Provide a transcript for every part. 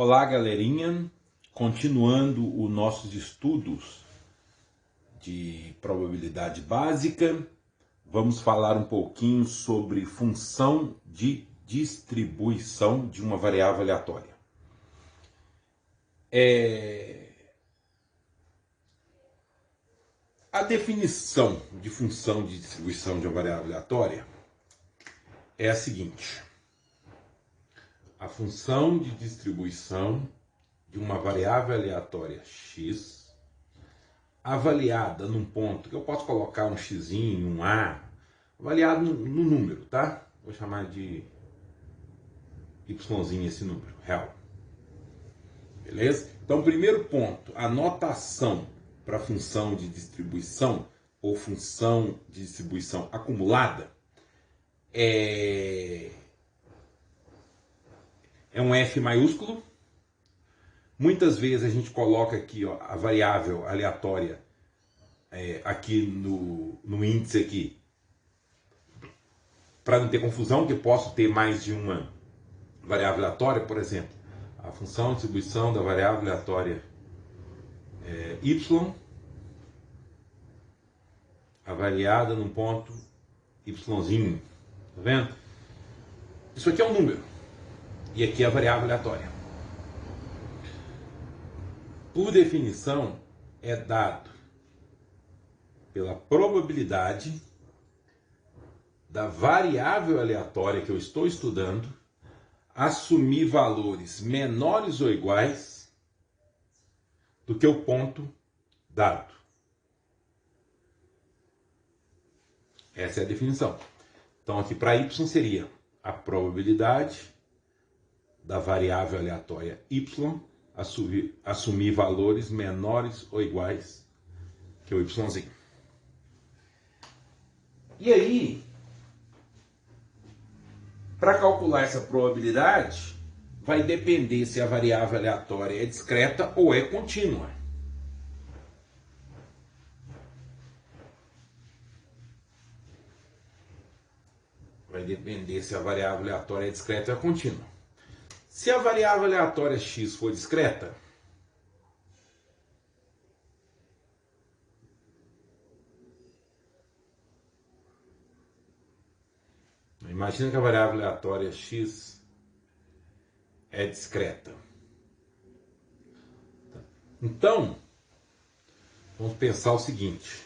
Olá, galerinha! Continuando os nossos estudos de probabilidade básica, vamos falar um pouquinho sobre função de distribuição de uma variável aleatória. A definição de função de distribuição de uma variável aleatória é a seguinte: a função de distribuição de uma variável aleatória x, avaliada num ponto que eu posso colocar um x, um a, avaliado no número, tá? Vou chamar de y esse número, real. Beleza? Então, primeiro ponto, a notação para a função de distribuição ou função de distribuição acumulada é um F maiúsculo. Muitas vezes a gente coloca aqui, ó, a variável aleatória aqui no índice aqui, para não ter confusão, que eu posso ter mais de uma variável aleatória. Por exemplo, a função de distribuição da variável aleatória y avaliada num ponto yzinho. Tá vendo? Isso aqui é um número e aqui é a variável aleatória. Por definição, é dado pela probabilidade da variável aleatória que eu estou estudando assumir valores menores ou iguais do que o ponto dado. Essa é a definição. Então, aqui para y seria a probabilidade da variável aleatória y assumir valores menores ou iguais que o yzinho. E aí, para calcular essa probabilidade, vai depender se a variável aleatória é discreta ou é contínua. Vai depender se a variável aleatória é discreta ou é contínua. Se a variável aleatória x for discreta, imagina que a variável aleatória x é discreta. Então, vamos pensar o seguinte.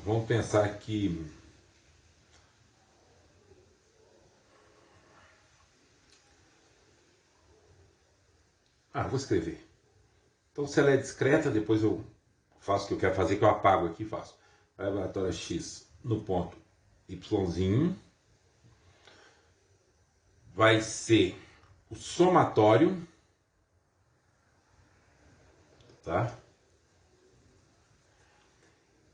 Vamos pensar que vou escrever. Então, se ela é discreta, depois eu faço o que eu quero fazer, que eu apago aqui e faço. Variável aleatória x no ponto yzinho vai ser o somatório, tá?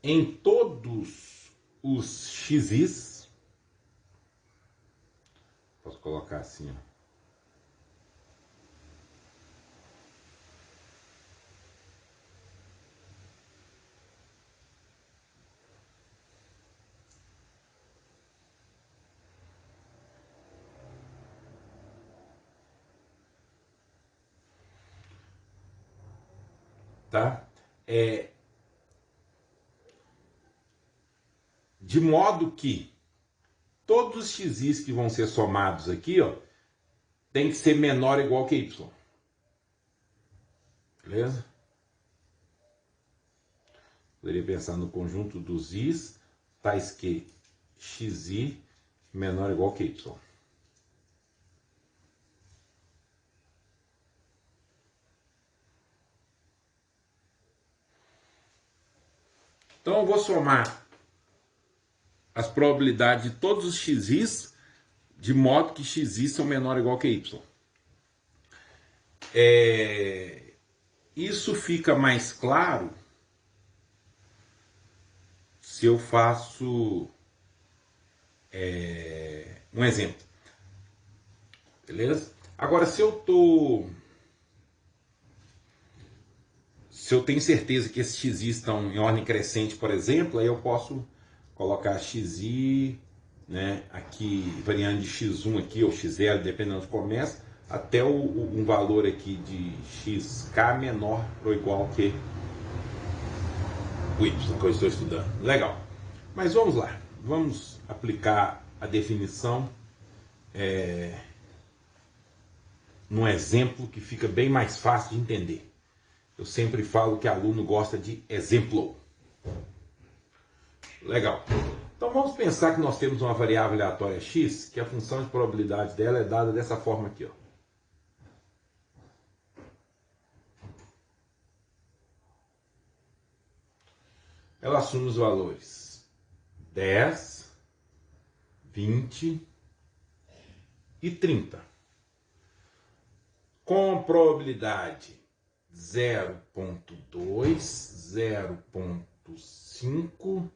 Em todos os x's, posso colocar assim, ó. Tá? De modo que todos os x's que vão ser somados aqui, ó, tem que ser menor ou igual que y. Beleza? Poderia pensar no conjunto dos i's, tais que xi menor ou igual que y. Então eu vou somar as probabilidades de todos os x's, de modo que xi são menor ou igual que y. Isso fica mais claro se eu faço um exemplo. Beleza? Agora, se eu tenho certeza que esses x's estão em ordem crescente, por exemplo, aí eu posso colocar xi, né, aqui variando de x1 aqui ou x0, dependendo de onde começa, até um valor aqui de xk menor ou igual que o y, que eu estou estudando. Legal. Mas vamos lá. Vamos aplicar a definição num exemplo que fica bem mais fácil de entender. Eu sempre falo que aluno gosta de exemplo. Legal. Então vamos pensar que nós temos uma variável aleatória x, que a função de probabilidade dela é dada dessa forma aqui, ó. Ela assume os valores 10, 20 e 30. Com probabilidade 0.2, 0.5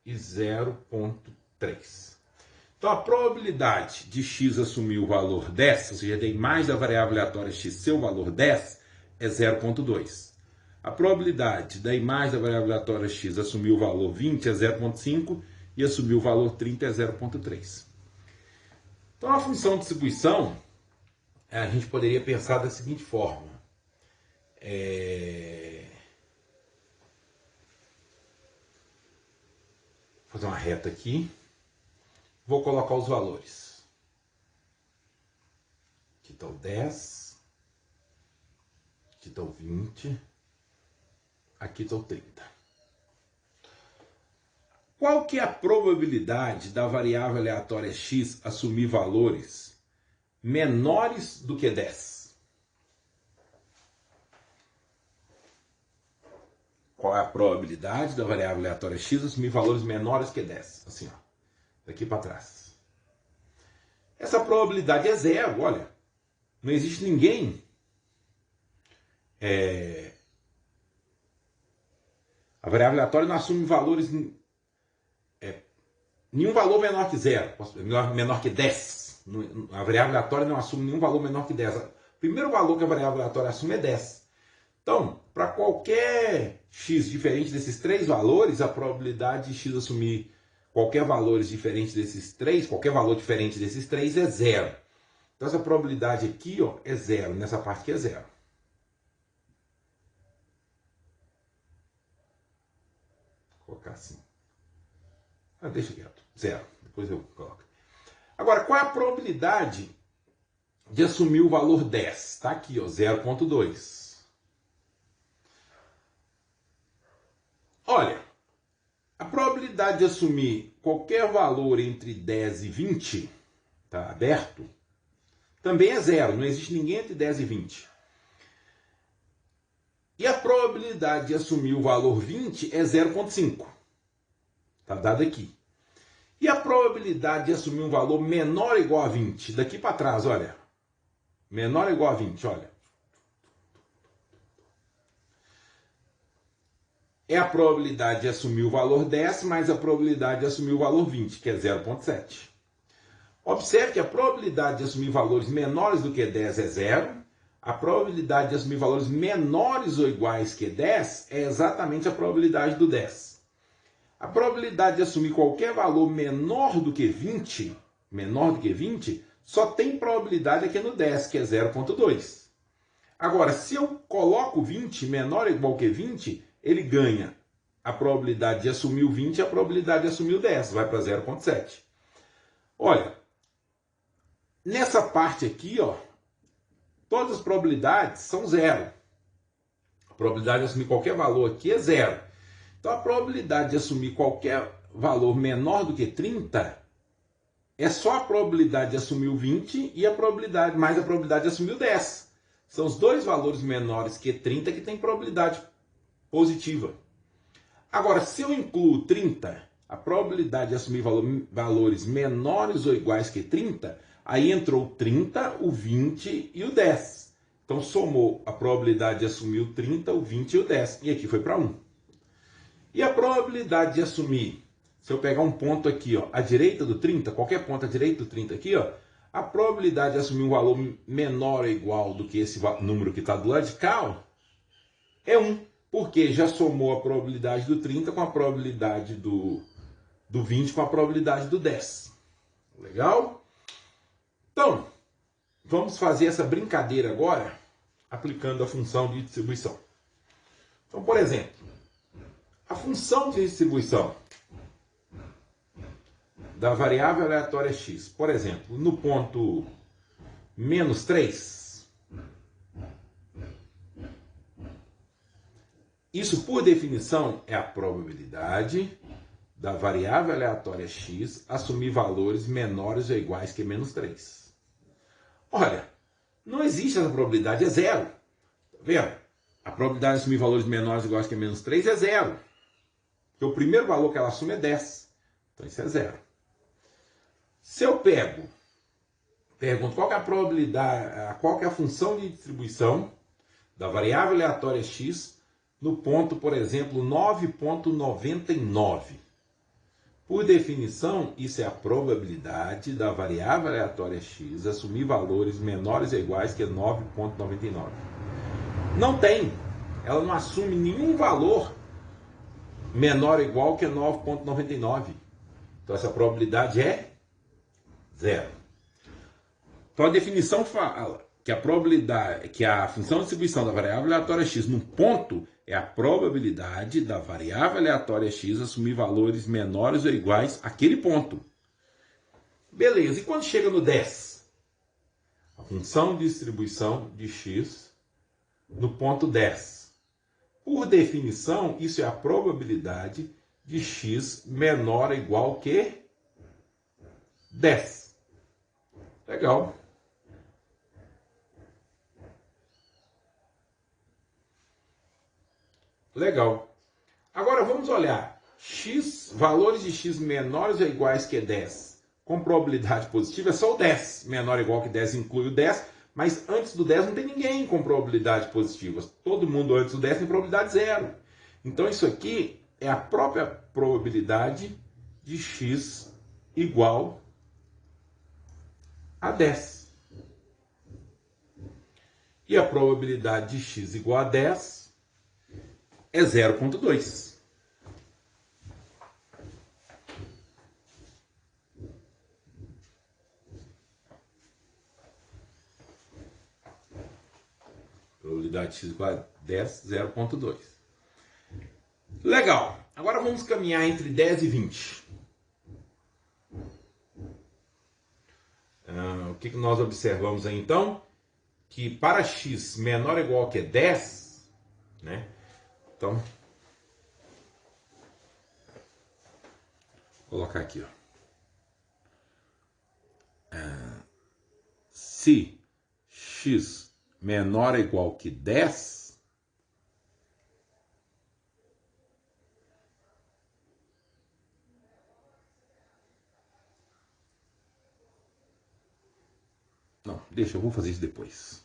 e 0.3. Então a probabilidade de x assumir o valor 10, ou seja, da imagem da variável aleatória x ser o valor 10, é 0.2. A probabilidade da imagem da variável aleatória x assumir o valor 20 é 0.5 e assumir o valor 30 é 0.3. Então a função de distribuição, a gente poderia pensar da seguinte forma. Vou fazer uma reta aqui. Vou colocar os valores. Aqui está o 10. Aqui está o 20. Aqui está o 30. Qual que é a probabilidade da variável aleatória x assumir valores menores do que 10? Qual é a probabilidade da variável aleatória x assumir valores menores que 10? Assim, ó, daqui para trás. Essa probabilidade é zero, olha. Não existe ninguém a variável aleatória não assume valores, nenhum valor menor que 0, menor que 10. A variável aleatória não assume nenhum valor menor que 10. O primeiro valor que a variável aleatória assume é 10. Então, para qualquer x diferente desses três valores, a probabilidade de x assumir qualquer valor diferente desses três, qualquer valor diferente desses três é zero. Então essa probabilidade aqui, ó, é zero, nessa parte aqui é zero. Vou colocar assim. Deixa quieto, zero, depois eu coloco. Agora, qual é a probabilidade de assumir o valor 10? Está aqui, ó, 0.2. Olha, a probabilidade de assumir qualquer valor entre 10 e 20, tá aberto, também é zero, não existe ninguém entre 10 e 20. E a probabilidade de assumir o valor 20 é 0.5. Está dado aqui. E a probabilidade de assumir um valor menor ou igual a 20? Daqui para trás, olha. Menor ou igual a 20, olha. É a probabilidade de assumir o valor 10 mais a probabilidade de assumir o valor 20, que é 0.7. Observe que a probabilidade de assumir valores menores do que 10 é 0. A probabilidade de assumir valores menores ou iguais que 10 é exatamente a probabilidade do 10. A probabilidade de assumir qualquer valor menor do que 20, só tem probabilidade aqui no 10, que é 0.2. Agora, se eu coloco 20 menor ou igual que 20, ele ganha a probabilidade de assumir o 20 e a probabilidade de assumir o 10, vai para 0.7. Olha, nessa parte aqui, ó, todas as probabilidades são zero. A probabilidade de assumir qualquer valor aqui é zero. Então a probabilidade de assumir qualquer valor menor do que 30 é só a probabilidade de assumir o 20 e a probabilidade mais a probabilidade de assumir o 10. São os dois valores menores que 30 que tem probabilidade positiva. Agora, se eu incluo 30, a probabilidade de assumir valores menores ou iguais que 30, aí entrou o 30, o 20 e o 10. Então somou a probabilidade de assumir o 30, o 20 e o 10. E aqui foi para 1. E a probabilidade de assumir, se eu pegar um ponto aqui, ó, à direita do 30, qualquer ponto à direita do 30 aqui, ó, a probabilidade de assumir um valor menor ou igual do que esse número que está do lado de cá, ó, é 1. Porque já somou a probabilidade do 30 com a probabilidade do 20 com a probabilidade do 10. Legal? Então, vamos fazer essa brincadeira agora aplicando a função de distribuição. Então, por exemplo, a função de distribuição da variável aleatória x, por exemplo, no ponto -3, isso por definição é a probabilidade da variável aleatória x assumir valores menores ou iguais que -3. Olha, não existe essa probabilidade, é zero. Tá vendo? A probabilidade de assumir valores menores ou iguais que -3 é zero. Porque o primeiro valor que ela assume é 10. Então isso é zero. Se eu pergunto qual que é a probabilidade, qual que é a função de distribuição da variável aleatória x no ponto, por exemplo, 9,99. Por definição, isso é a probabilidade da variável aleatória x assumir valores menores ou iguais que 9,99. Não tem. Ela não assume nenhum valor menor ou igual que 9,99. Então essa probabilidade é zero. Então a definição fala que a probabilidade, que a função de distribuição da variável aleatória x num ponto é a probabilidade da variável aleatória x assumir valores menores ou iguais àquele ponto. Beleza, e quando chega no 10? A função de distribuição de x no ponto 10. Por definição, isso é a probabilidade de x menor ou igual que 10. Legal. Legal. Agora vamos olhar x, valores de x menores ou iguais que 10 com probabilidade positiva é só o 10. Menor ou igual que 10 inclui o 10, mas antes do 10 não tem ninguém com probabilidade positiva. Todo mundo antes do 10 tem probabilidade zero. Então isso aqui é a própria probabilidade de x igual a 10. E a probabilidade de x igual a 10 é 0,2. Probabilidade de x igual a 10, 0,2. Legal. Agora vamos caminhar entre 10 e 20. O que nós observamos aí então? Que para x menor ou igual que 10, né? Então, vou colocar aqui, ó. Se x menor ou igual que 10, não, deixa, eu vou fazer isso depois.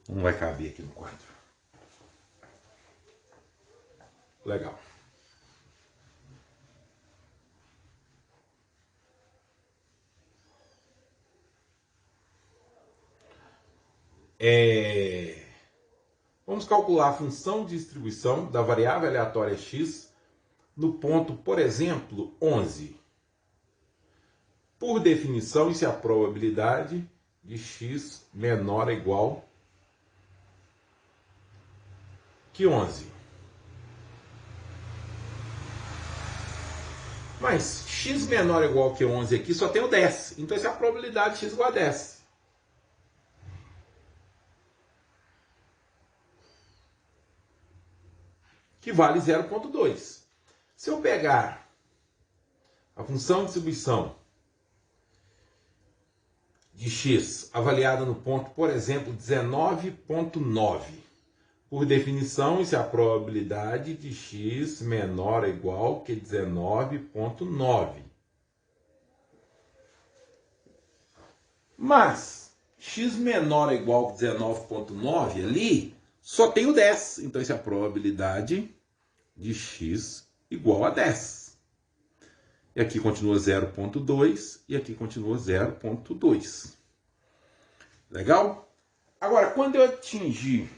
Não vai caber aqui no quadro. Legal. Vamos calcular a função de distribuição da variável aleatória x no ponto, por exemplo, 11. Por definição, isso é a probabilidade de x menor ou igual que 11. Mas x menor ou igual que 11 aqui só tem o 10. Então essa é a probabilidade de x igual a 10. Que vale 0,2. Se eu pegar a função de distribuição de x avaliada no ponto, por exemplo, 19,9. Por definição, isso é a probabilidade de x menor ou igual que 19,9. Mas x menor ou igual que 19,9 ali só tem o 10. Então, isso é a probabilidade de x igual a 10. E aqui continua 0,2 e aqui continua 0,2. Legal? Agora, quando eu atingir...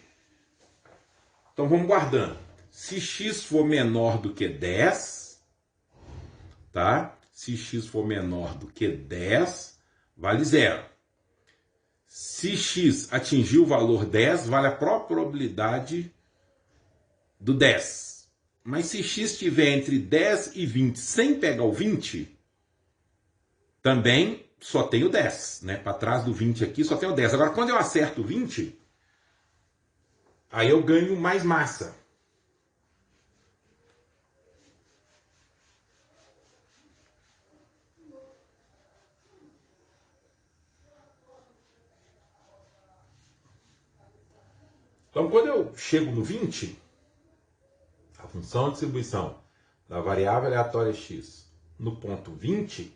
Então, vamos guardando. Se x for menor do que 10, tá? Se x for menor do que 10, vale 0. Se x atingir o valor 10, vale a própria probabilidade do 10. Mas se x estiver entre 10 e 20 sem pegar o 20, também só tem o 10, né? Para trás do 20 aqui só tem o 10. Agora, quando eu acerto o 20, aí eu ganho mais massa. Então, quando eu chego no 20, a função de distribuição da variável aleatória x no ponto 20,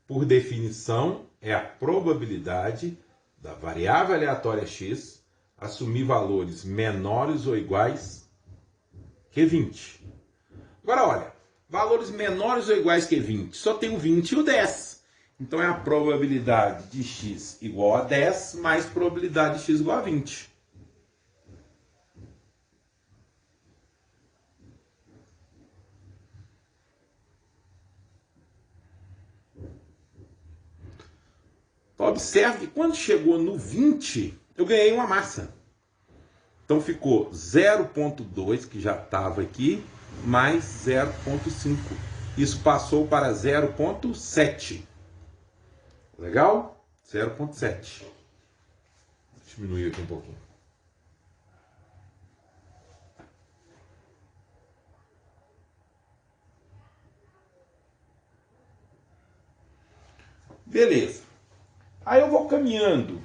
por definição, é a probabilidade da variável aleatória x assumir valores menores ou iguais que 20. Agora, olha, valores menores ou iguais que 20, só tem o 20 e o 10. Então, é a probabilidade de x igual a 10 mais probabilidade de x igual a 20. Então, observe que quando chegou no 20, eu ganhei uma massa. Então ficou 0,2, que já estava aqui, mais 0,5. Isso passou para 0,7. Legal? 0,7. Diminuir aqui um pouquinho. Beleza. Aí eu vou caminhando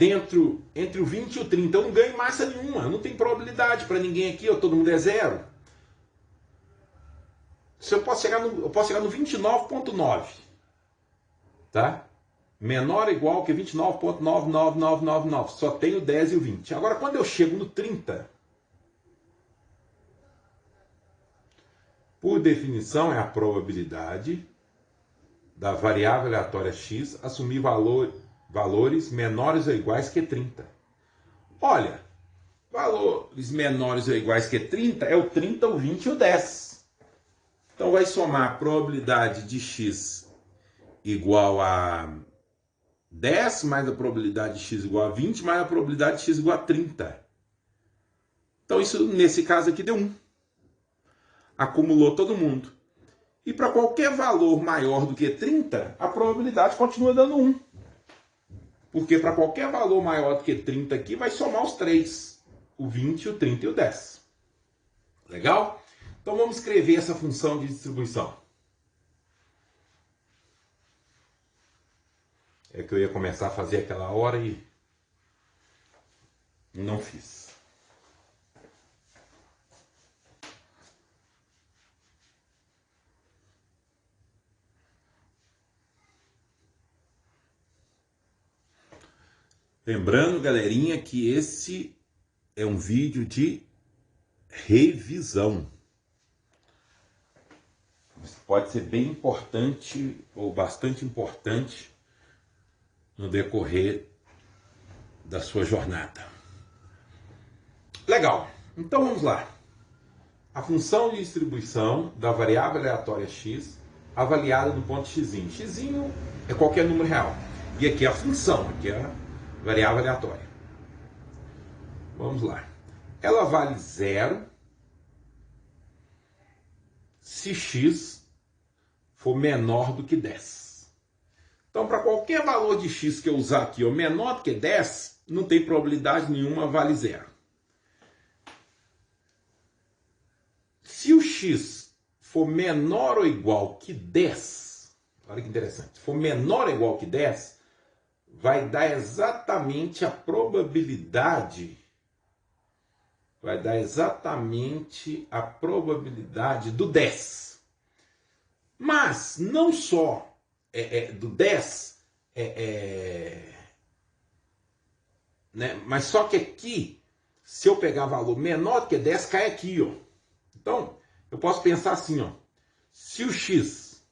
entre o 20 e o 30. Eu não ganho massa nenhuma. Não tem probabilidade para ninguém aqui. Todo mundo é zero. Eu posso chegar no 29,9. Tá? Menor ou igual que 29,99999. Só tem o 10 e o 20. Agora, quando eu chego no 30, por definição, é a probabilidade da variável aleatória x assumir valores menores ou iguais que 30. Olha, valores menores ou iguais que 30 é o 30, o 20 e o 10. Então vai somar a probabilidade de x igual a 10 mais a probabilidade de x igual a 20 mais a probabilidade de x igual a 30. Então isso, nesse caso aqui, deu 1. Acumulou todo mundo. E para qualquer valor maior do que 30, a probabilidade continua dando 1. Porque para qualquer valor maior do que 30 aqui, vai somar os 3. O 20, o 30 e o 10. Legal? Então vamos escrever essa função de distribuição. É que eu ia começar a fazer aquela hora e não fiz. Lembrando, galerinha, que esse é um vídeo de revisão. Isso pode ser bem importante ou bastante importante no decorrer da sua jornada. Legal. Então vamos lá. A função de distribuição da variável aleatória x avaliada no ponto x. X é qualquer número real. E aqui é a função, aqui é a variável aleatória. Vamos lá. Ela vale 0 se x for menor do que 10. Então, para qualquer valor de x que eu usar aqui, menor do que 10, não tem probabilidade nenhuma, vale 0. Se o x for menor ou igual que 10, olha que interessante, for menor ou igual que 10, vai dar exatamente a probabilidade, do 10. Mas não só do 10, né? Mas só que aqui, se eu pegar valor menor do que 10, cai aqui, ó. Então, eu posso pensar assim, ó. Se o x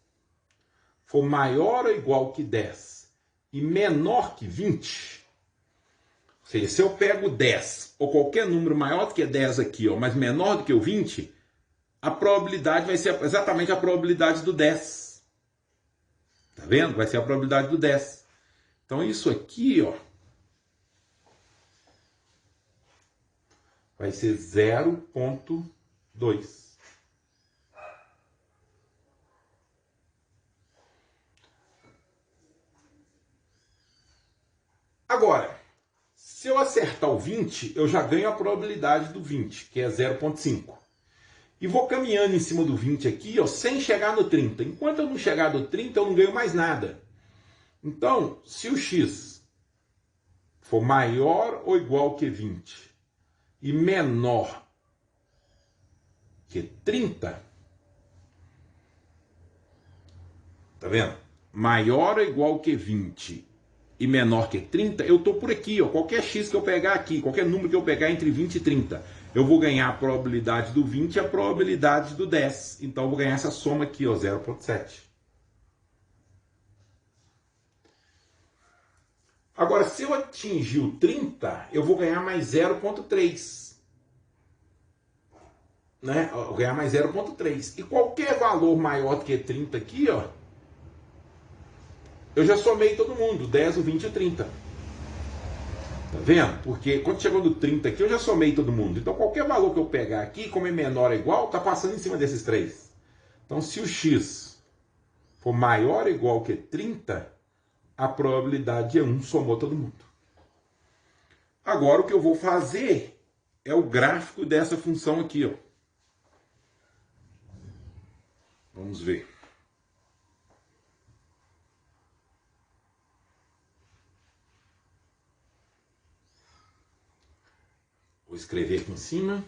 for maior ou igual que 10 e menor que 20, ou seja, se eu pego 10 ou qualquer número maior do que 10 aqui, ó, mas menor do que o 20, a probabilidade vai ser exatamente a probabilidade do 10. Tá vendo? Vai ser a probabilidade do 10. Então isso aqui, ó, vai ser 0,2. Agora, se eu acertar o 20, eu já ganho a probabilidade do 20, que é 0,5. E vou caminhando em cima do 20 aqui, ó, sem chegar no 30. Enquanto eu não chegar no 30, eu não ganho mais nada. Então, se o x for maior ou igual que 20 e menor que 30, tá vendo? Maior ou igual que 20 e menor que 30, eu estou por aqui, ó. Qualquer x que eu pegar aqui, qualquer número que eu pegar entre 20 e 30, eu vou ganhar a probabilidade do 20 e a probabilidade do 10. Então eu vou ganhar essa soma aqui, ó, 0,7. Agora, se eu atingir o 30, eu vou ganhar mais 0,3. Né? Eu vou ganhar mais 0,3. E qualquer valor maior do que 30 aqui, ó, eu já somei todo mundo, 10, o 20 e o 30. Tá vendo? Porque quando chegou no 30 aqui, eu já somei todo mundo. Então qualquer valor que eu pegar aqui, como é menor ou igual, tá passando em cima desses três. Então se o x for maior ou igual que 30, a probabilidade é 1, somou todo mundo. Agora o que eu vou fazer é o gráfico dessa função aqui, ó. Vamos ver. Vou escrever aqui em cima.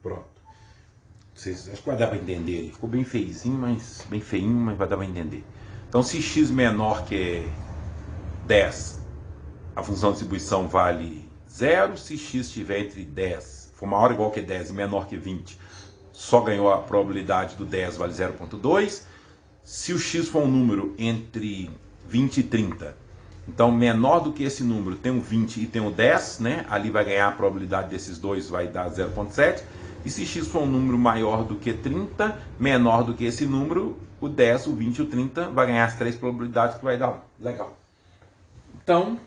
Pronto. Vocês, acho que vai dar para entender. Ele ficou bem feizinho, mas bem feinho, mas vai dar para entender. Então, se x menor que 10, a função de distribuição vale 0. Se x estiver entre 10, for maior ou igual que 10 e menor que 20, só ganhou a probabilidade do 10, vale 0,2. Se o x for um número entre 20 e 30, então menor do que esse número, tem um 20 e tem um 10, né? Ali vai ganhar a probabilidade desses dois, vai dar 0,7. E se x for um número maior do que 30, menor do que esse número, o 10, o 20 e o 30 vai ganhar as três probabilidades que vai dar legal. Então,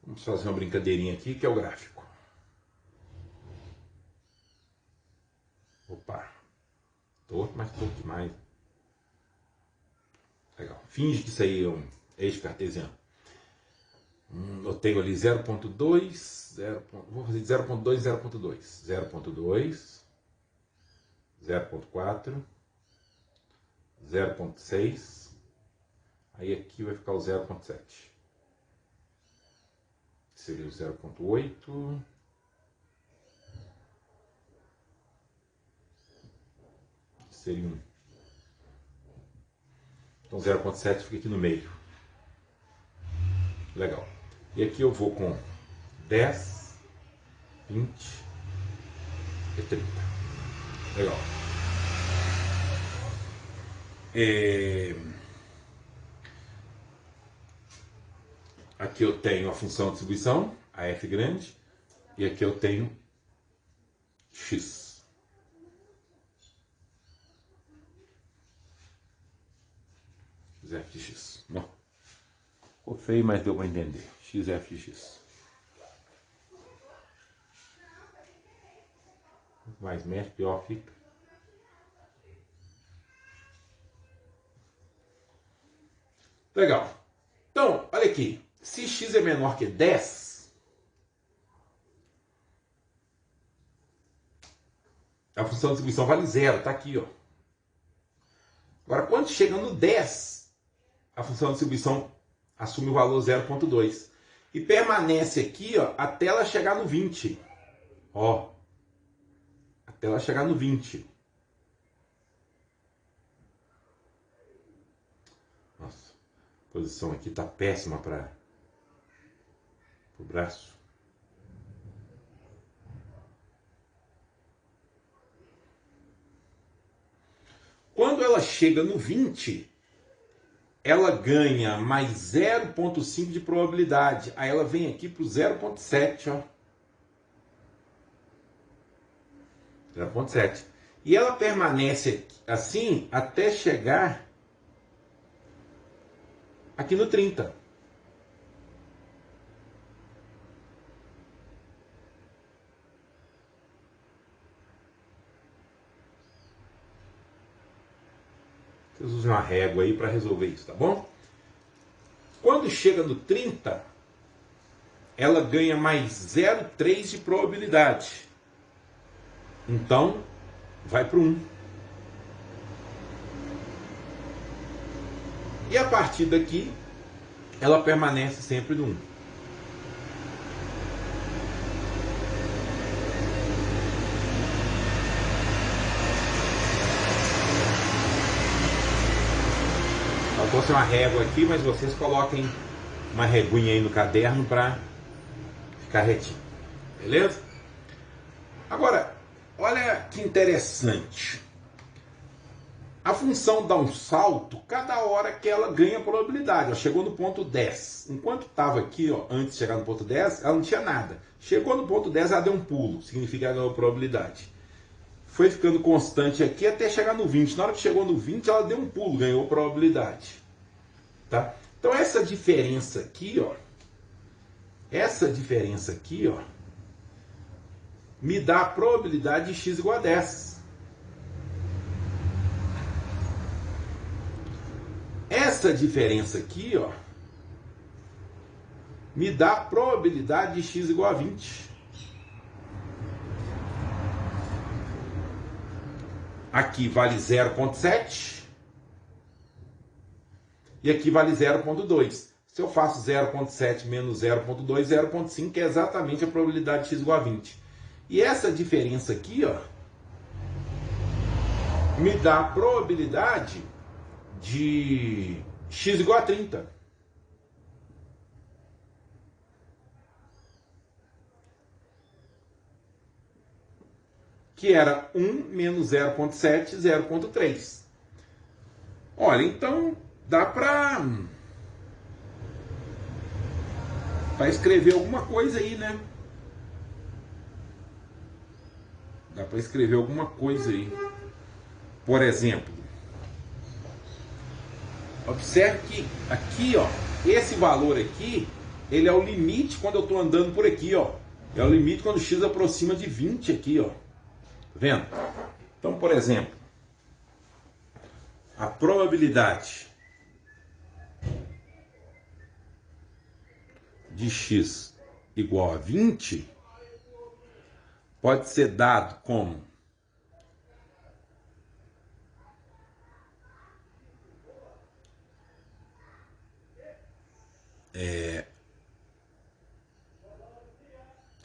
vamos fazer uma brincadeirinha aqui, que é o gráfico. Opa, torto, mas torto demais. Legal. Finge que isso aí é um eixo cartesiano. Eu tenho ali 0,2, vou fazer 0,2, 0,2, 0,2, 0,4, 0,6, aí aqui vai ficar o 0,7. Seria o 0,8, seria 1. Então 0,7 fica aqui no meio. Legal. E aqui eu vou com 10, 20 e 30. Legal. Aqui eu tenho a função de distribuição, a f grande, e aqui eu tenho x. F de x. Bom, ficou feio, mas deu para entender. X, f de x. Quanto mais mexe, pior fica. Legal. Então, olha aqui. Se x é menor que 10, a função de distribuição vale 0. Está aqui, ó. Agora, quando chega no 10, a função de distribuição assume o valor 0,2 e permanece aqui, ó, até ela chegar no 20. Ó, até ela chegar no 20. Nossa, a posição aqui tá péssima para o braço. Quando ela chega no 20, ela ganha mais 0,5 de probabilidade. Aí ela vem aqui para o 0,7, ó. 0,7. E ela permanece assim até chegar aqui no 30. Vocês usam uma régua aí para resolver isso, tá bom? Quando chega no 30, ela ganha mais 0,3 de probabilidade. Então, vai para o 1. E a partir daqui, ela permanece sempre no 1. Eu trouxe uma régua aqui, mas vocês coloquem uma reguinha aí no caderno para ficar retinho. Beleza? Agora, olha que interessante. A função dá um salto cada hora que ela ganha probabilidade. Ó, chegou no ponto 10. Enquanto estava aqui, ó, antes de chegar no ponto 10, ela não tinha nada. Chegou no ponto 10, ela deu um pulo. Significa que ela ganhou probabilidade. Foi ficando constante aqui até chegar no 20. Na hora que chegou no 20, ela deu um pulo, ganhou probabilidade. Tá? Então essa diferença aqui, ó, me dá a probabilidade de x igual a 10. Essa diferença aqui, ó, me dá a probabilidade de x igual a 20. Aqui vale 0,7 e aqui vale 0,2. Se eu faço 0,7 menos 0,2, 0,5, que é exatamente a probabilidade de x igual a 20. E essa diferença aqui, ó, me dá a probabilidade de x igual a 30. Que era 1 menos 0,7, 0,3. Olha, então dá para escrever alguma coisa aí, né? Dá para escrever alguma coisa aí. Por exemplo, observe que aqui, ó, esse valor aqui, ele é o limite quando eu estou andando por aqui, ó. É o limite quando x aproxima de 20 aqui, ó. Tá vendo? Então, por exemplo, a probabilidade de x igual a 20 pode ser dado como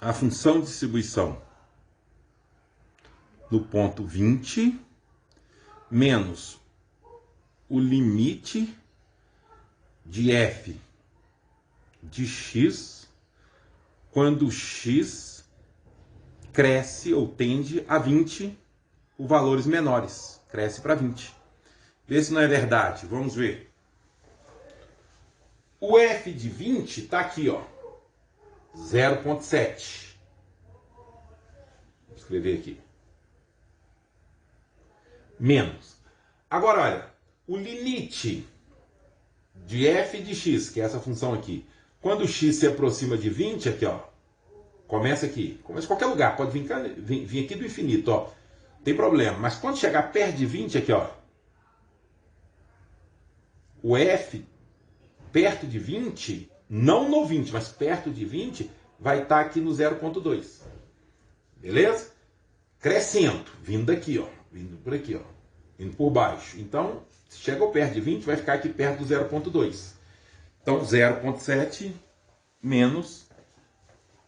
a função de distribuição no ponto 20 menos o limite de f de x quando x cresce ou tende a 20 por valores menores. Cresce para 20. Vê se não é verdade. Vamos ver. O f de 20 está aqui, ó. 0,7. Vou escrever aqui. Menos. Agora, olha, o limite de f de x, que é essa função aqui, quando x se aproxima de 20, aqui, ó, começa aqui, começa em qualquer lugar, pode vir aqui do infinito, ó, não tem problema, mas quando chegar perto de 20, aqui, ó, o f perto de 20, não no 20, mas perto de 20, vai estar aqui no 0,2, beleza? Crescendo, vindo daqui, ó, vindo por aqui, ó. indo por baixo. Então, se chegou perto de 20, vai ficar aqui perto do 0,2. Então, 0,7 menos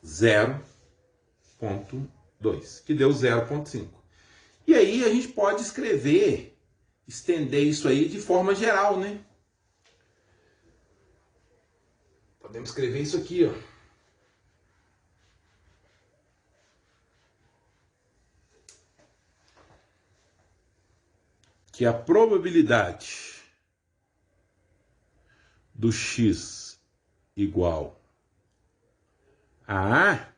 0,2, que deu 0,5. E aí a gente pode escrever, estender isso aí de forma geral, né? Podemos escrever isso aqui, ó. Que a probabilidade do x igual a A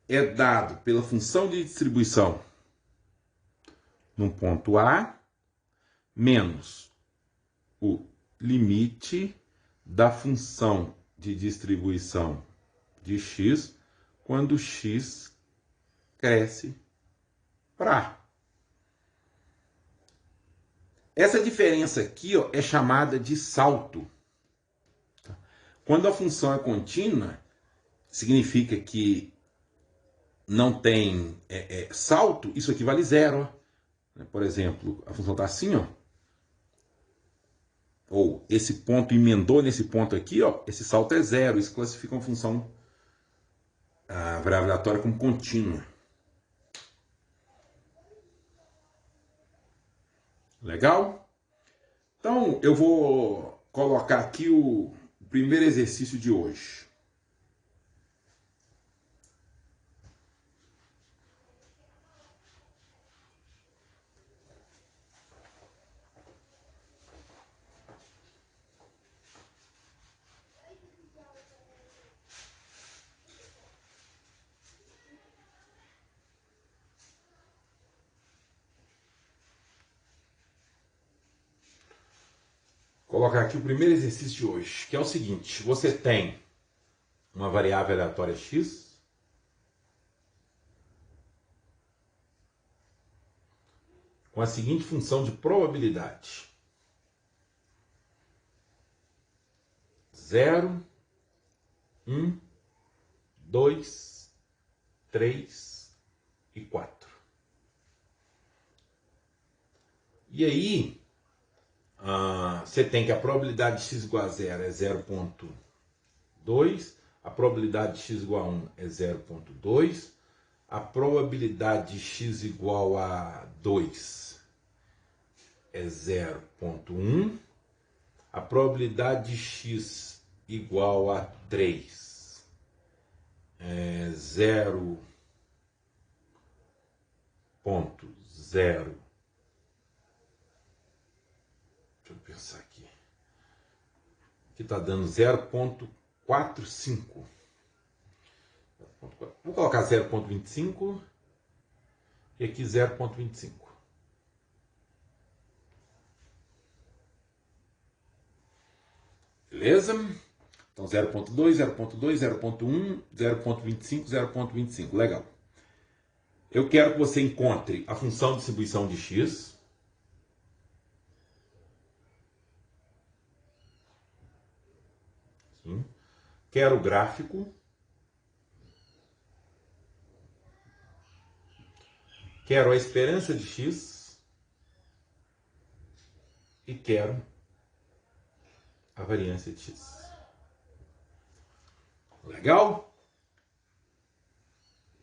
é dado pela função de distribuição no ponto A menos o limite da função de distribuição de x quando x cresce para A. Essa diferença aqui, ó, é chamada de salto. Quando a função é contínua, significa que não tem salto, isso aqui vale zero. Ó. Por exemplo, a função está assim, ó. Ou esse ponto emendou nesse ponto aqui, ó, esse salto é zero. Isso classifica uma função, a variável aleatória, como contínua. Legal? Então, eu vou colocar aqui o primeiro exercício de hoje. Vou colocar aqui o primeiro exercício de hoje, que é o seguinte: você tem uma variável aleatória x com a seguinte função de probabilidade: 0, 1, 2, 3 e 4. E aí, você tem que a probabilidade de x igual a 0 é 0,2, a probabilidade de x igual a 1 é 0,2, a probabilidade de x igual a 2 é 0,1, a probabilidade de x igual a 3 é 0,0. Deixa eu pensar aqui. Aqui está dando 0,45. Vou colocar 0,25 e aqui 0,25. Beleza? Então 0,2, 0,2, 0,1, 0,25, 0,25. Legal. Eu quero que você encontre a função de distribuição de x. Sim. Quero o gráfico. Quero a esperança de x. E quero a variância de x. Legal?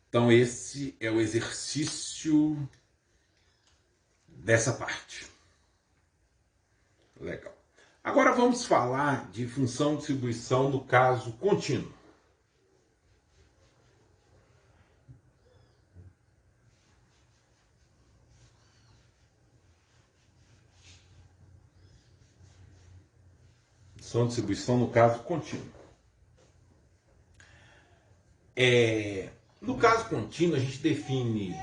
Então esse é o exercício dessa parte. Legal. Agora vamos falar de função de distribuição do caso contínuo. Função de distribuição no caso contínuo. No caso contínuo, a gente define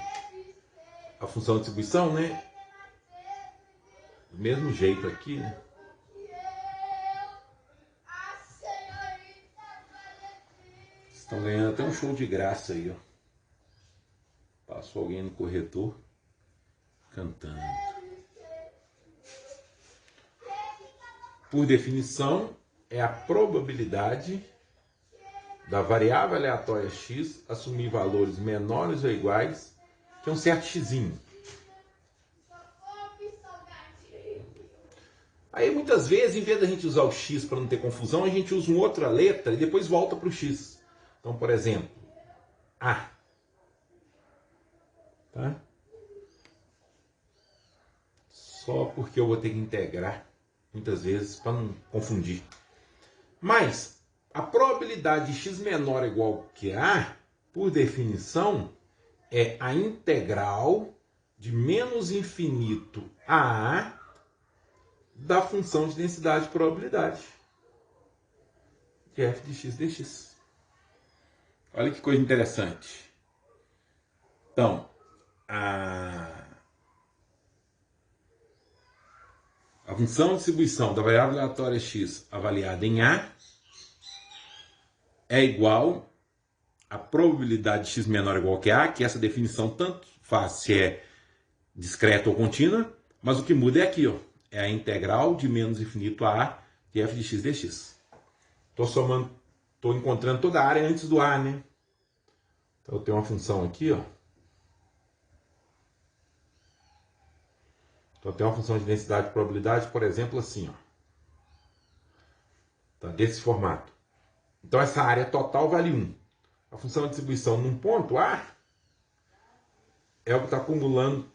a função de distribuição, né? Do mesmo jeito aqui, né? Estão ganhando até um show de graça aí, ó. Passou alguém no corredor cantando. Por definição, é a probabilidade da variável aleatória x assumir valores menores ou iguais que um certo xzinho. Aí muitas vezes, em vez da gente usar o x para não ter confusão, a gente usa uma outra letra e depois volta para o x. Então, por exemplo, A. Tá? Só porque eu vou ter que integrar muitas vezes para não confundir. Mas a probabilidade de x menor ou igual que A, por definição, é a integral de menos infinito a A da função de densidade de probabilidade de f de x dx. Olha que coisa interessante. Então, a função de distribuição da variável aleatória x avaliada em A é igual à probabilidade de x menor ou igual que A, que essa definição tanto faz se é discreta ou contínua, mas o que muda é aqui, ó, é a integral de menos infinito a A de f de x dx. Estou encontrando toda a área antes do A, né? Então eu tenho uma função aqui, ó. Então eu tenho uma função de densidade de probabilidade, por exemplo, assim, ó. Tá, desse formato. Então essa área total vale 1. A função de distribuição num ponto A é o que está acumulando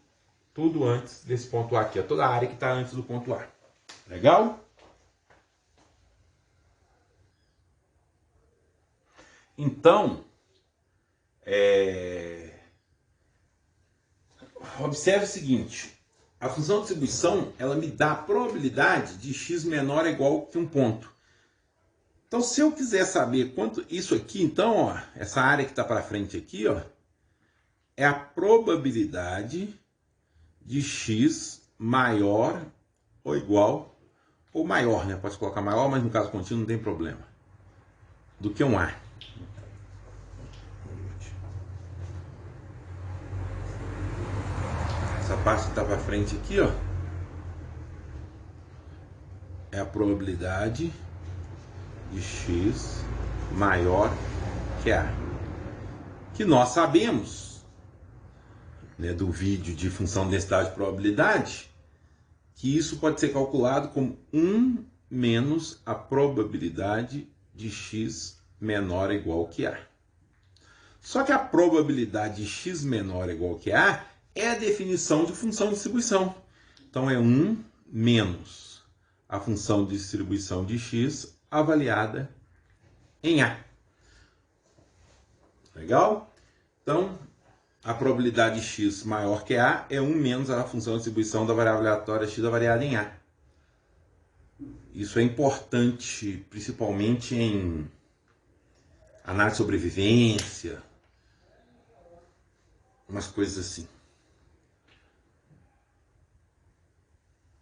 tudo antes desse ponto A aqui. É toda a área que está antes do ponto A. Legal? Então, observe o seguinte. A função de distribuição, ela me dá a probabilidade de x menor ou igual que um ponto. Então, se eu quiser saber quanto isso aqui, então, ó, essa área que está para frente aqui, ó, é a probabilidade de x maior ou igual, ou maior, né? Pode colocar maior, mas no caso contínuo não tem problema, do que um A. Essa parte que está para frente aqui, ó, é a probabilidade de x maior que A. Que nós sabemos, né, do vídeo de função de densidade de probabilidade, que isso pode ser calculado como 1 menos a probabilidade de x menor ou igual que A. Só que a probabilidade de x menor ou igual que A é a definição de função de distribuição. Então é 1 menos a função de distribuição de x avaliada em A. Legal? Então, a probabilidade de x maior que A é 1 menos a função de distribuição da variável aleatória x avaliada em A. Isso é importante, principalmente em análise de sobrevivência, umas coisas assim.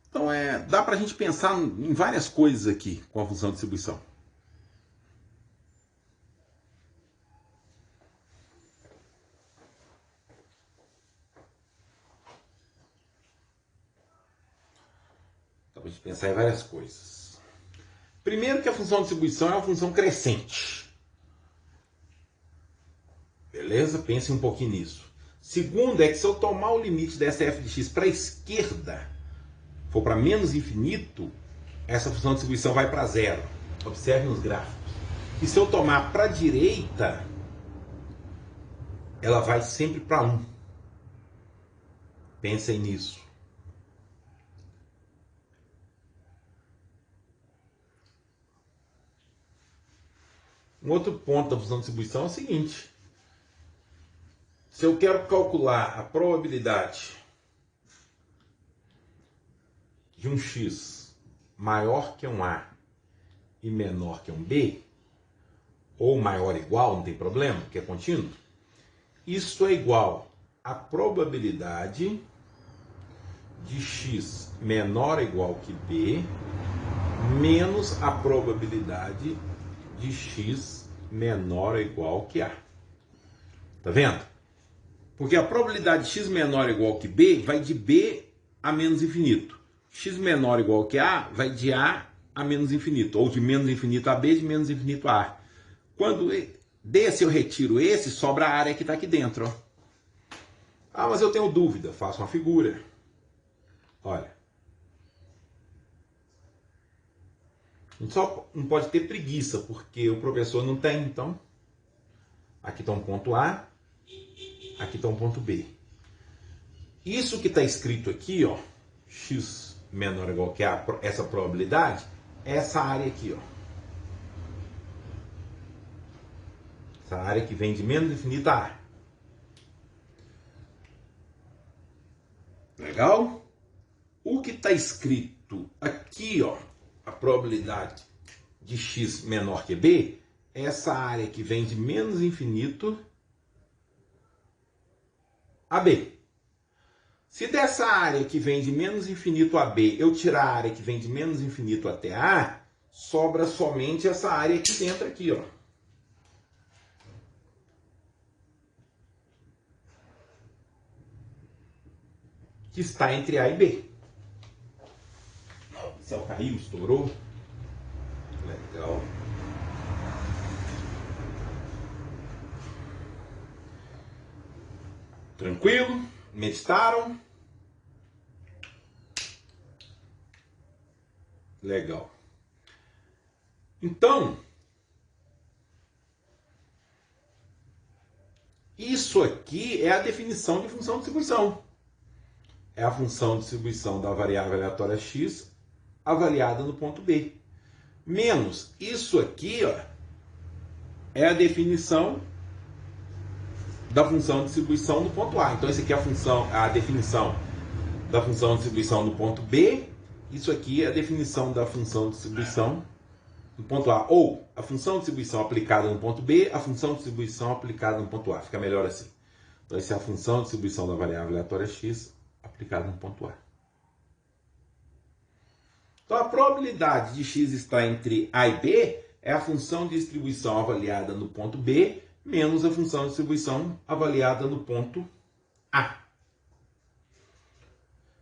Então, dá para a gente pensar em várias coisas aqui com a função de distribuição. Dá para a gente pensar em várias coisas. Primeiro que a função de distribuição é uma função crescente. Beleza? Pense um pouquinho nisso. Segundo é que se eu tomar o limite dessa f de x para a esquerda, for para menos infinito, essa função de distribuição vai para zero. Observe nos gráficos. E se eu tomar para a direita, ela vai sempre para 1. Pensem nisso. Um outro ponto da função de distribuição é o seguinte. Se eu quero calcular a probabilidade de um x maior que um A e menor que um B, ou maior ou igual, não tem problema, porque é contínuo, isso é igual à probabilidade de x menor ou igual que B menos a probabilidade de x menor ou igual que A. Tá vendo? Porque a probabilidade de x menor ou igual que B vai de B a menos infinito. X menor ou igual que A vai de A a menos infinito. Ou de menos infinito a B, de menos infinito a A. Quando desse eu retiro esse, sobra a área que está aqui dentro. Ó. Ah, mas eu tenho dúvida. Faço uma figura. Olha. A gente só não pode ter preguiça, porque o professor não tem. Então, aqui está um ponto A, aqui está um ponto B. Isso que está escrito aqui, ó, x menor ou igual que a, essa probabilidade, é essa área aqui, ó. Essa área que vem de menos infinito a A. Legal? O que está escrito aqui, ó, a probabilidade de x menor que b, é essa área que vem de menos infinito a b. Se dessa área que vem de menos infinito a b eu tirar a área que vem de menos infinito até a, sobra somente essa área aqui dentro aqui, ó. Que está entre A e B. O céu caiu, estourou. Legal. Tranquilo? Meditaram? Legal. Então, isso aqui é a definição de função de distribuição. É a função de distribuição da variável aleatória x avaliada no ponto B. Menos isso aqui, ó, é a definição da função de distribuição no ponto A. Então, isso aqui é a definição da função de distribuição no ponto B. Isso aqui é a definição da função de distribuição no ponto A. Ou a função de distribuição aplicada no ponto B, a função de distribuição aplicada no ponto A. Fica melhor assim. Então, essa é a função de distribuição da variável aleatória x aplicada no ponto A. Então, a probabilidade de x estar entre A e B é a função de distribuição avaliada no ponto B menos a função de distribuição avaliada no ponto A.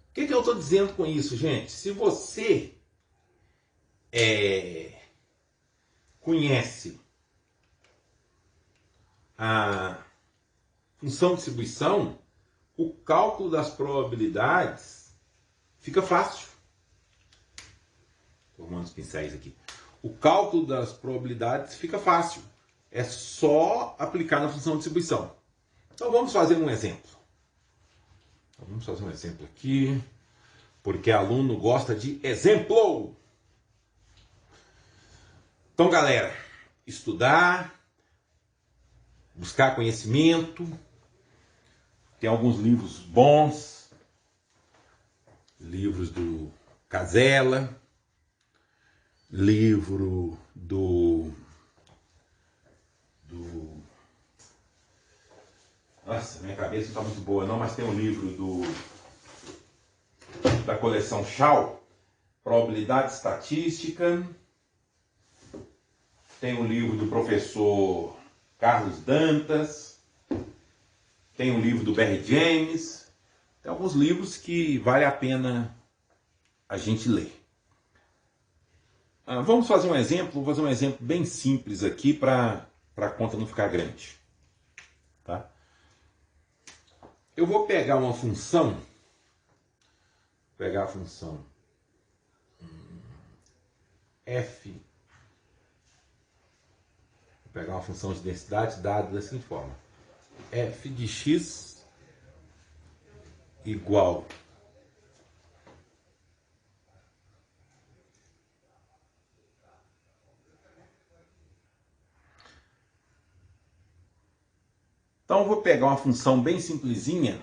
O que eu estou dizendo com isso, gente? Se você conhece a função de distribuição, o cálculo das probabilidades fica fácil. Estou arrumando os pincéis aqui. O cálculo das probabilidades fica fácil. É só aplicar na função de distribuição. Então vamos fazer um exemplo. Vamos fazer um exemplo aqui, porque aluno gosta de exemplo. Então, galera, estudar, buscar conhecimento. Tem alguns livros bons, livros do Casella, livro do nossa, minha cabeça não está muito boa não, mas tem um livro da coleção Shaw, Probabilidade Estatística. Tem um livro do professor Carlos Dantas. Tem um livro do Barry James. Tem alguns livros que vale a pena a gente ler. Vamos fazer um exemplo. Vou fazer um exemplo bem simples aqui para a conta não ficar grande. Tá? Eu vou pegar uma função. Pegar a função f. Vou pegar uma função de densidade dada da seguinte forma: f de x igual então eu vou pegar uma função bem simplesinha,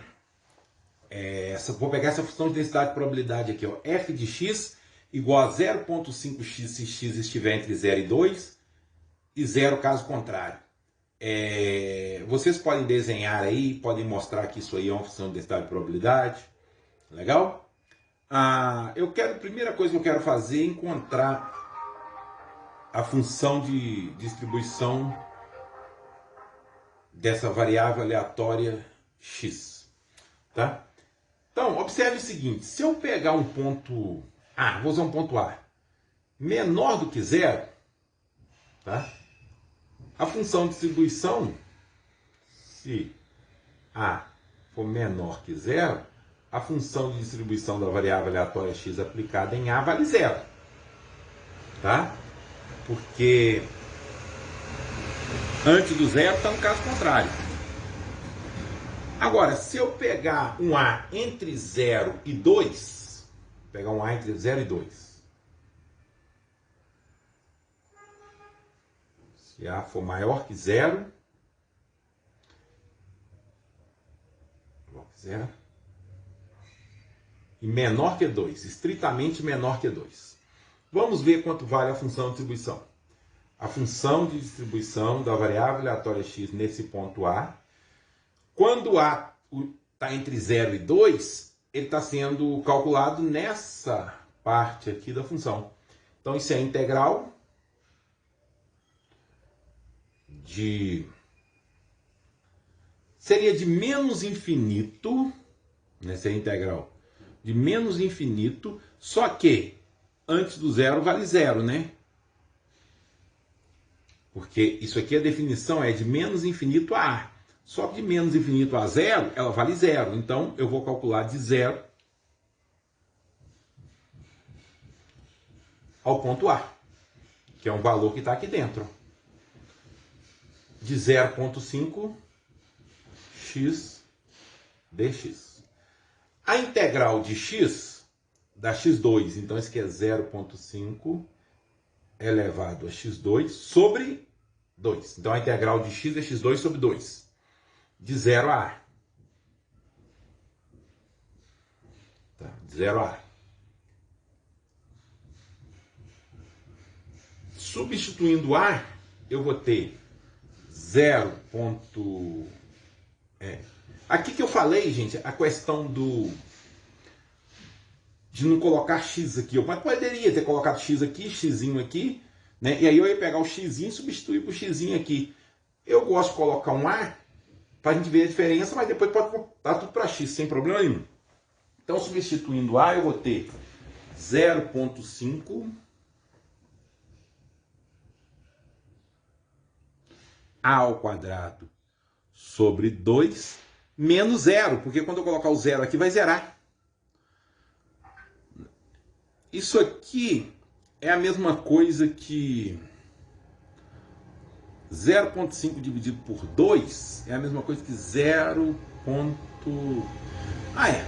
vou pegar essa função de densidade de probabilidade aqui, ó, f de x igual a 0,5x se x estiver entre 0 e 2 e 0 caso contrário. Vocês podem desenhar aí, podem mostrar que isso aí é uma função de densidade de probabilidade. Legal? A primeira coisa que eu quero fazer é encontrar a função de distribuição dessa variável aleatória x. Tá? Então, observe o seguinte: se eu pegar um ponto A, vou usar um ponto A, menor do que 0, tá? A função de distribuição, se A for menor que 0, a função de distribuição da variável aleatória x aplicada em A vale 0. Tá? Porque antes do zero está no caso contrário. Agora, se eu pegar um A entre 0 e 2, pegar um A entre 0 e 2, se A for maior que 0, e menor que 2, estritamente menor que 2. Vamos ver quanto vale a função de distribuição. A função de distribuição da variável aleatória x nesse ponto A, quando A está entre 0 e 2, ele está sendo calculado nessa parte aqui da função. Então isso é integral seria de menos infinito, né? Seria integral de menos infinito, só que antes do zero vale zero, né? Porque isso aqui, a definição é de menos infinito a A. Só que de menos infinito a zero, ela vale zero. Então, eu vou calcular de zero ao ponto A, que é um valor que está aqui dentro. De 0,5 x dx. A integral de x dá x2, então isso aqui é 0,5 elevado a x2 sobre 2. Então a integral de x é x2 sobre 2, de 0 a A. Tá, de 0 a A. Substituindo A, eu vou ter 0. Aqui que eu falei, gente, a questão de não colocar x aqui. Eu poderia ter colocado x aqui, xzinho aqui, né? E aí eu ia pegar o xzinho e substituir por xzinho aqui. Eu gosto de colocar um A para a gente ver a diferença, mas depois pode botar tudo para x, sem problema nenhum. Então, substituindo A, eu vou ter 0,5 A ao quadrado sobre 2 menos 0, porque quando eu colocar o 0 aqui vai zerar. Isso aqui é a mesma coisa que 0,5 dividido por 2 é a mesma coisa que 0.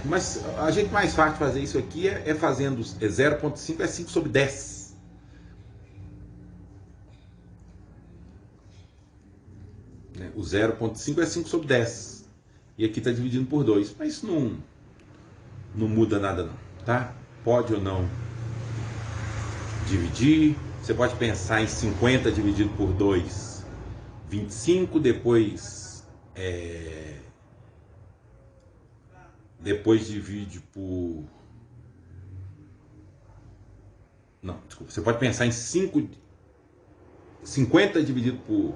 Mas a gente mais fácil de fazer isso aqui é fazendo 0,5 é 5 sobre 10. O 0,5 é 5 sobre 10. E aqui está dividindo por 2. Mas isso não muda nada não, tá? Pode ou não dividir. Você pode pensar em 50 dividido por 2, 25. Depois divide por... Não, desculpa. Você pode pensar em 50 dividido por...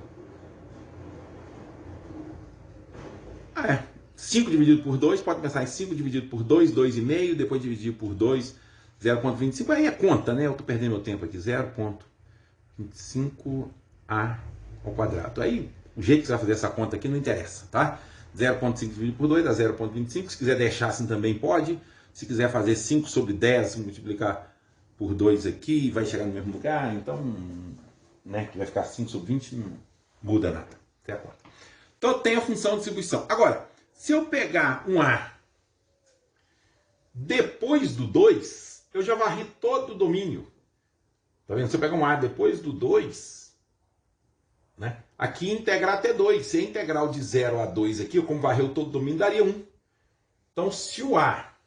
5 dividido por 2, pode pensar em 5 dividido por 2, 2,5, depois dividir por 2, 0,25. Aí é conta, né? Eu estou perdendo meu tempo aqui. 0,25A ao quadrado. Aí, o jeito que você vai fazer essa conta aqui não interessa, tá? 0,5 dividido por 2 dá 0,25. Se quiser deixar assim também pode. Se quiser fazer 5 sobre 10, multiplicar por 2 aqui, vai chegar no mesmo lugar. Então, né, que vai ficar 5 sobre 20, não muda nada. Até a conta. Então, eu tenho a função de distribuição. Agora, se eu pegar um A depois do 2, eu já varri todo o domínio. Tá vendo? Se eu pegar um A depois do 2, né? Aqui integrar até 2. Se a integral de 0 a 2 aqui, como varreu todo o domínio, daria 1. Então, se o A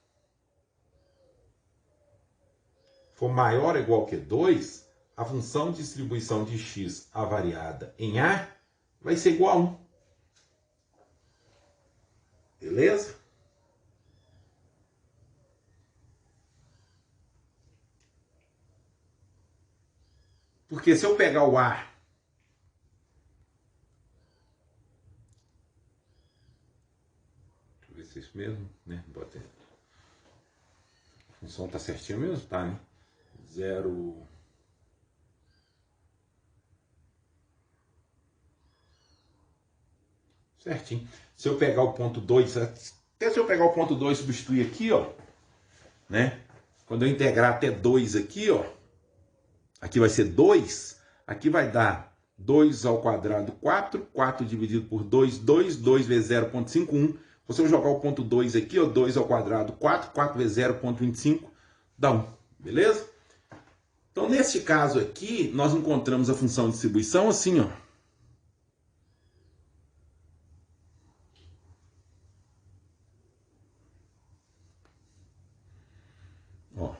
for maior ou igual que 2, a função de distribuição de x avariada em A vai ser igual a 1. Beleza? Porque se eu pegar o A deixa eu ver se é isso mesmo, né? A função tá certinha mesmo? Tá, né? 0... Certinho. Se eu pegar o ponto 2, até se eu pegar o ponto 2 e substituir aqui, ó, né? Quando eu integrar até 2 aqui, ó, aqui vai ser 2, Aqui vai dar 2 ao quadrado, 4. 4 dividido por 2, 2. 2 vezes 0,51. Se eu jogar o ponto 2 aqui, ó, 2 ao quadrado, 4. 4 vezes 0,25, dá 1. Beleza? Então, neste caso aqui, nós encontramos a função de distribuição assim, ó. Ó.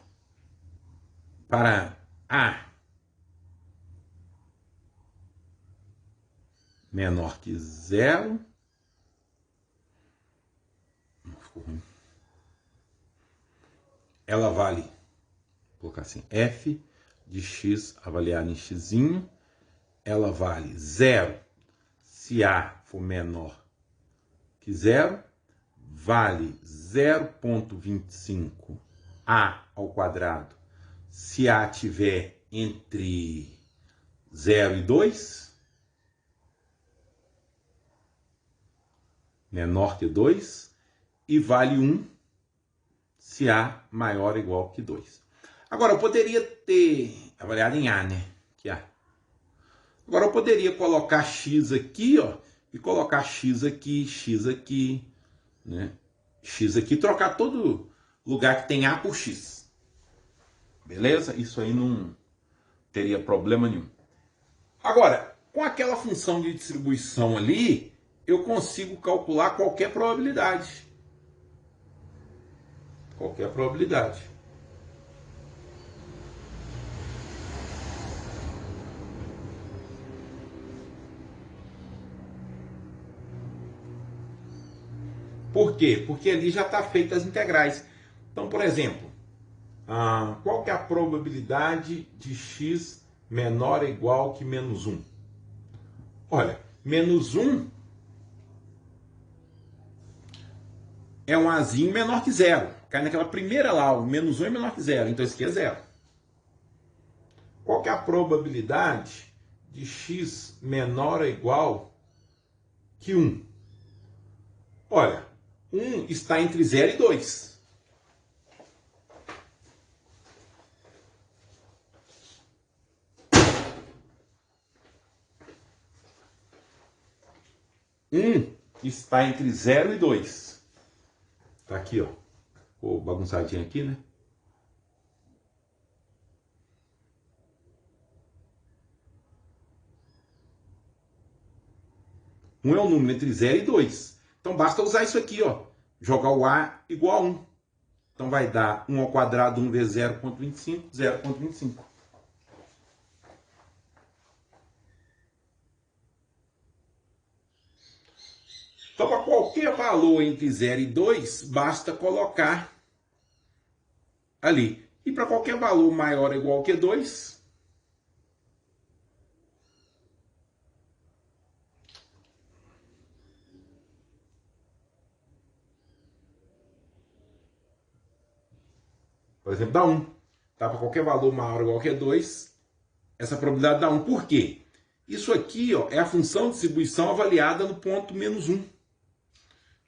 Para A menor que 0. Ficou ruim. Ela vale, vou colocar assim, f de x avaliado em x, ela vale 0 se A for menor que 0, vale 0,25 A ao quadrado se A tiver entre 0 e 2, menor que 2, e vale 1 se A maior ou igual que 2. Agora, eu poderia ter avaliado em A, né? Que A. Agora, eu poderia colocar x aqui, ó, e colocar x aqui, né? X aqui, trocar todo lugar que tem A por x. Beleza? Isso aí não teria problema nenhum. Agora, com aquela função de distribuição ali, eu consigo calcular qualquer probabilidade. Qualquer probabilidade. Por quê? Porque ali já está feita as integrais. Então, por exemplo, qual que é a probabilidade de x menor ou igual que menos 1? Olha, menos 1 é um azinho menor que 0. Cai naquela primeira lá, o menos 1 é menor que 0, então isso aqui é 0. Qual que é a probabilidade de x menor ou igual que 1? Olha, 1 está entre 0 e 2. Está entre 0 e 2. Tá aqui, ó. Ficou bagunçadinho aqui, né? Um é um número entre 0 e 2. Então basta usar isso aqui, ó. Jogar o A igual a 1. Então vai dar 1 ao quadrado, 1 vezes 0,25, 0,25. Então, para qualquer valor entre 0 e 2, basta colocar ali. E para qualquer valor maior ou igual que 2, por exemplo, dá 1. Tá? Para qualquer valor maior ou igual que 2, essa probabilidade dá 1. Por quê? Isso aqui, ó, é a função de distribuição avaliada no ponto menos 1.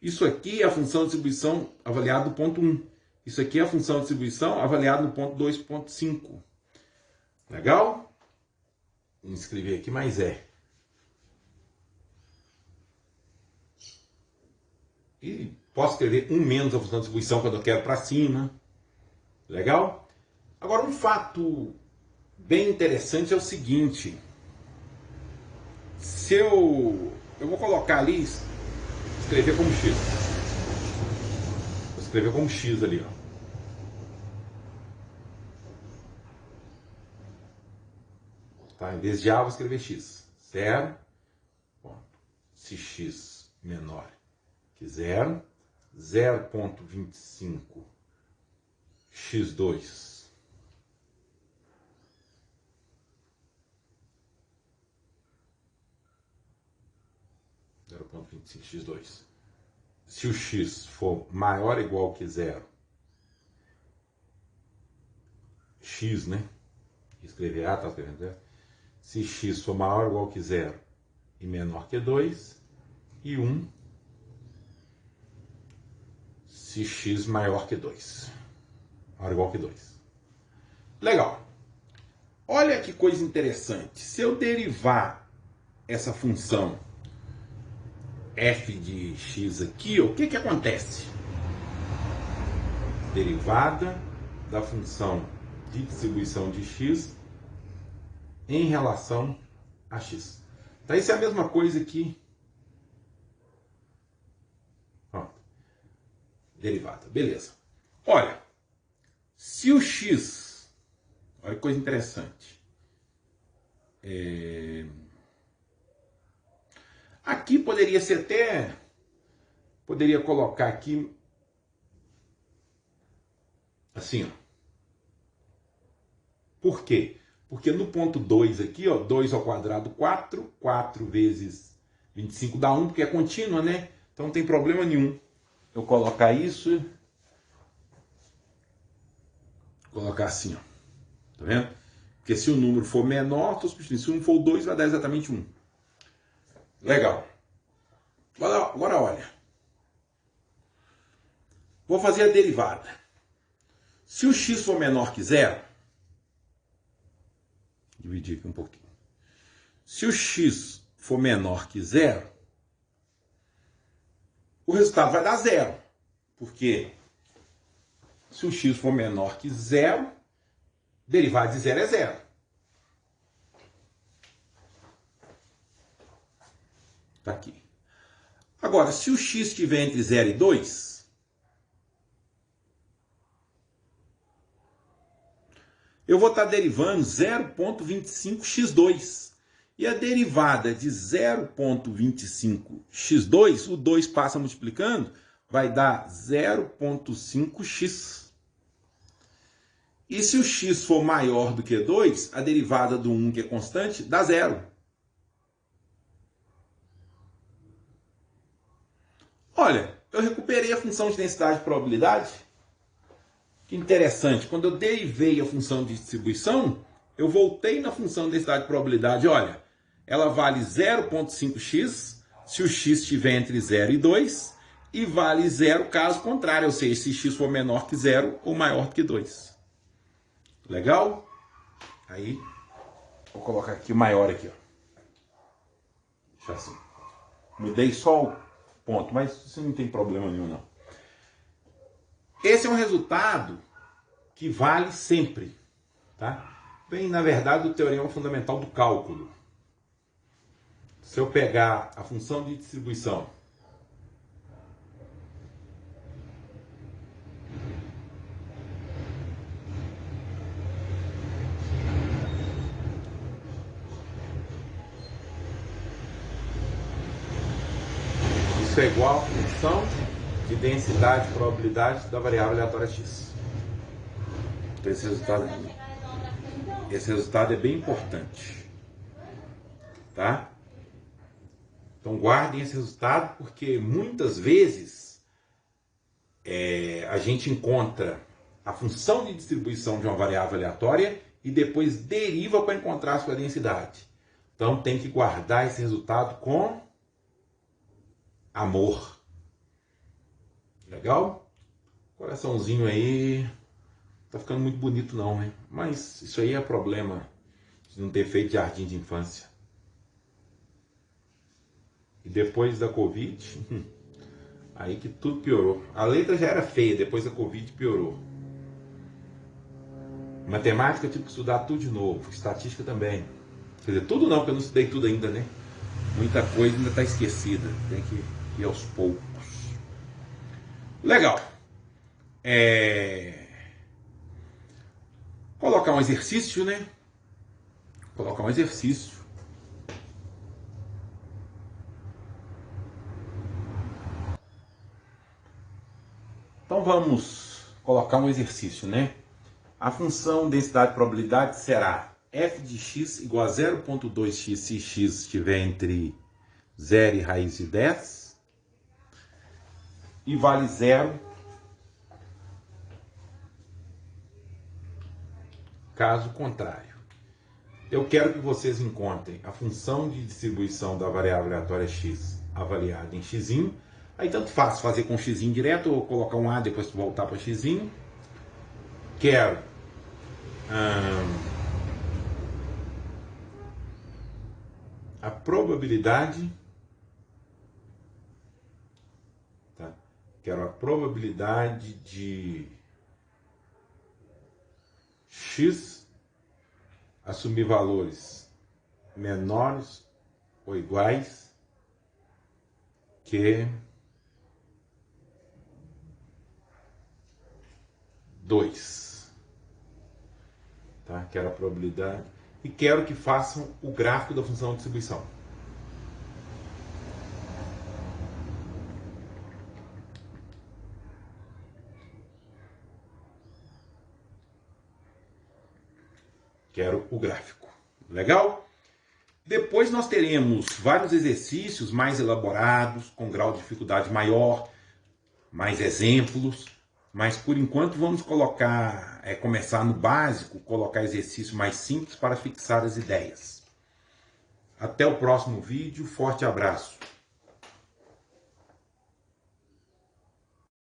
Isso aqui é a função de distribuição avaliada no ponto 1. Isso aqui é a função de distribuição avaliada no ponto 2,5. Legal? Vou escrever aqui, mas é. E posso escrever 1 menos a função de distribuição quando eu quero para cima. Legal? Agora, um fato bem interessante é o seguinte. Se eu vou colocar ali, escrever como x. Vou escrever como x ali, ó. Tá? Em vez de A, vou escrever x. 0. Se x menor que 0, 0,25 x2 0,25x2. Se o x for maior ou igual que 0, x, né? Escrever A, tá escrevendo 0. Se x for maior ou igual que 0 e menor que 2, e 1 se x maior que 2. Maior ou igual que 2. Legal. olha que coisa interessante. Se eu derivar essa função f de x aqui, o que acontece? Derivada da função de distribuição de x em relação a x. Então isso é a mesma coisa que... Pronto. Derivada, beleza. Olha, se o x... Olha que coisa interessante. Aqui poderia ser até... Poderia colocar aqui... Assim, ó. Por quê? Porque no ponto 2 aqui, ó, 2 ao quadrado, 4. 4 vezes 25 dá 1, porque é contínua, né? Então não tem problema nenhum eu colocar isso. Colocar assim, ó. Tá vendo? Porque se o número for menor, estou substituindo. Se 1 for 2, vai dar exatamente 1. Legal. Agora olha. Vou fazer a derivada. Se o x for menor que 0, dividir aqui um pouquinho. Se o x for menor que 0, o resultado vai dar 0. Porque se o x for menor que 0, derivada de 0 é 0. Está aqui. Agora, se o x estiver entre 0 e 2, eu vou estar derivando 0,25x2. E a derivada de 0,25x2, o 2 passa multiplicando, vai dar 0,5x. E se o x for maior do que 2, a derivada do 1, que é constante, dá 0. Olha, eu recuperei a função de densidade de probabilidade. Que interessante, quando eu derivei a função de distribuição, eu voltei na função de densidade de probabilidade. Olha, ela vale 0,5x se o x estiver entre 0 e 2, e vale 0 caso contrário, ou seja, se x for menor que 0 ou maior do que 2. Legal? Aí, vou colocar aqui o maior aqui, ó. Deixa assim. Mudei só o ponto, mas isso não tem problema nenhum, não. Esse é um resultado que vale sempre, tá? Vem, na verdade, do teorema fundamental do cálculo. Se eu pegar a função de distribuição isso é igual a função de densidade e probabilidade da variável aleatória x. Então esse resultado é bem importante, tá? Então guardem esse resultado, porque muitas vezes a gente encontra a função de distribuição de uma variável aleatória e depois deriva para encontrar a sua densidade. Então tem que guardar esse resultado com amor. Legal? Coraçãozinho aí. Tá ficando muito bonito não, hein? Mas isso aí é problema de não ter feito jardim de infância. E depois da Covid, aí que tudo piorou. A letra já era feia, depois da Covid piorou. Matemática eu tive que estudar tudo de novo, estatística também. Quer dizer, tudo não, porque eu não estudei tudo ainda, né? Muita coisa ainda está esquecida, tem que ir aos poucos. Legal. Colocar um exercício, né? Colocar um exercício. Então vamos colocar um exercício, né? A função densidade de probabilidade será f de x igual a 0,2x se x estiver entre 0 e raiz de 10 e vale 0 caso contrário. Eu quero que vocês encontrem a função de distribuição da variável aleatória x avaliada em x. Aí tanto faz fazer com x direto ou colocar um a depois voltar para x. Quero a probabilidade, tá? Quero a probabilidade de x assumir valores menores ou iguais que 2. Tá? Quero a probabilidade e quero que façam o gráfico da função de distribuição. Quero o gráfico. Legal? Depois nós teremos vários exercícios mais elaborados, com grau de dificuldade maior, mais exemplos, mas por enquanto vamos começar no básico, colocar exercícios mais simples para fixar as ideias. Até o próximo vídeo, forte abraço!